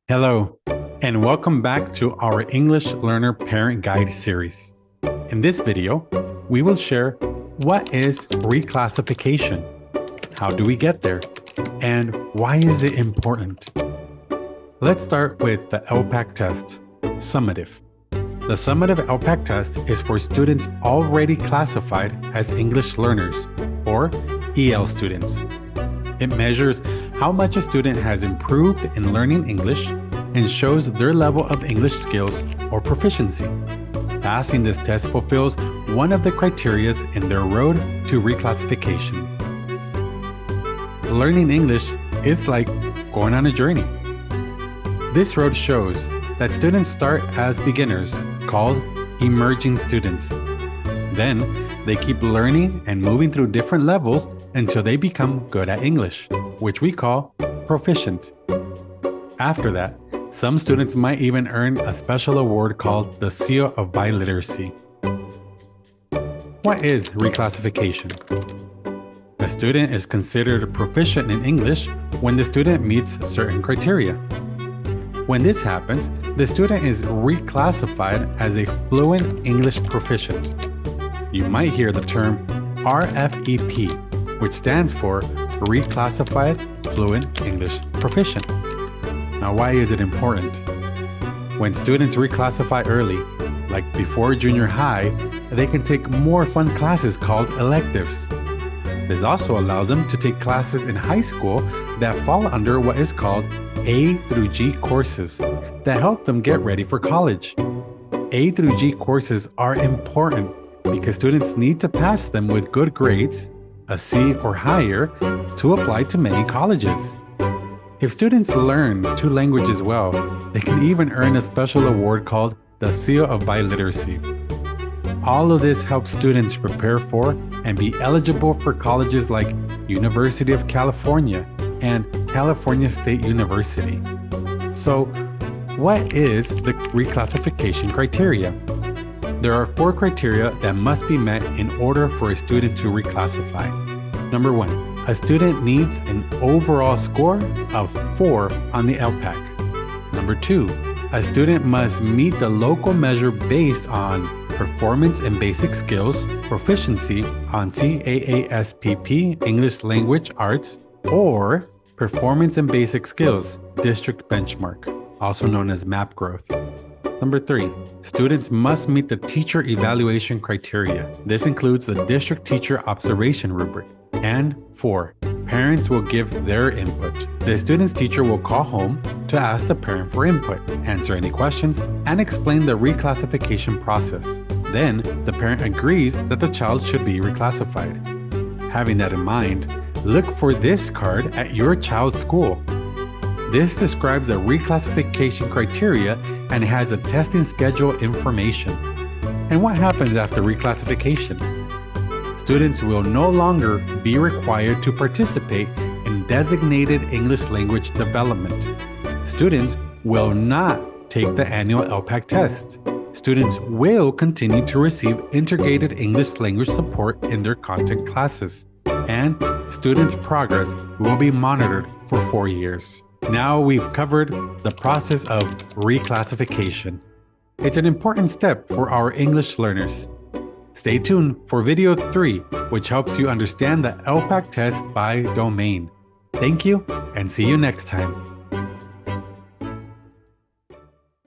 Hello, and welcome back to our English Learner Parent Guide series. In this video, we will share what is reclassification, how do we get there, and why is it important? Let's start with the ELPAC test, summative. The summative ELPAC test is for students already classified as English learners, or EL students. It measures how much a student has improved in learning English and shows their level of English skills or proficiency. Passing this test fulfills one of the criteria in their road to reclassification. Learning English is like going on a journey. This road shows that students start as beginners, called emerging students. Then, they keep learning and moving through different levels until they become good at English, which we call proficient. After that, some students might even earn a special award called the Seal of Biliteracy. What is reclassification? A student is considered proficient in English when the student meets certain criteria. When this happens, the student is reclassified as a fluent English proficient. You might hear the term RFEP, which stands for Reclassified Fluent English Proficient. Now, why is it important? When students reclassify early, like before junior high, they can take more fun classes called electives. This also allows them to take classes in high school that fall under what is called A through G courses that help them get ready for college. A through G courses are important because students need to pass them with good grades, a C or higher, to apply to many colleges. If students learn two languages well, they can even earn a special award called the Seal of Biliteracy. All of this helps students prepare for and be eligible for colleges like University of California and California State University. So, what is the reclassification criteria? There are 4 criteria that must be met in order for a student to reclassify. Number 1, a student needs an overall score of 4 on the ELPAC. Number 2, a student must meet the local measure based on performance in basic skills, proficiency on CAASPP English Language Arts, or performance in basic skills, district benchmark, also known as MAP growth. Number 3, students must meet the teacher evaluation criteria. This includes the district teacher observation rubric. And 4, parents will give their input. The student's teacher will call home to ask the parent for input, answer any questions, and explain the reclassification process. Then, the parent agrees that the child should be reclassified. Having that in mind, look for this card at your child's school. This describes the reclassification criteria and has a testing schedule information. And what happens after reclassification? Students will no longer be required to participate in designated English language development. Students will not take the annual ELPAC test. Students will continue to receive integrated English language support in their content classes. And students' progress will be monitored for 4 years. Now we've covered the process of reclassification. It's an important step for our English learners. Stay tuned for video 3, which helps you understand the ELPAC test by domain. Thank you, and see you next time.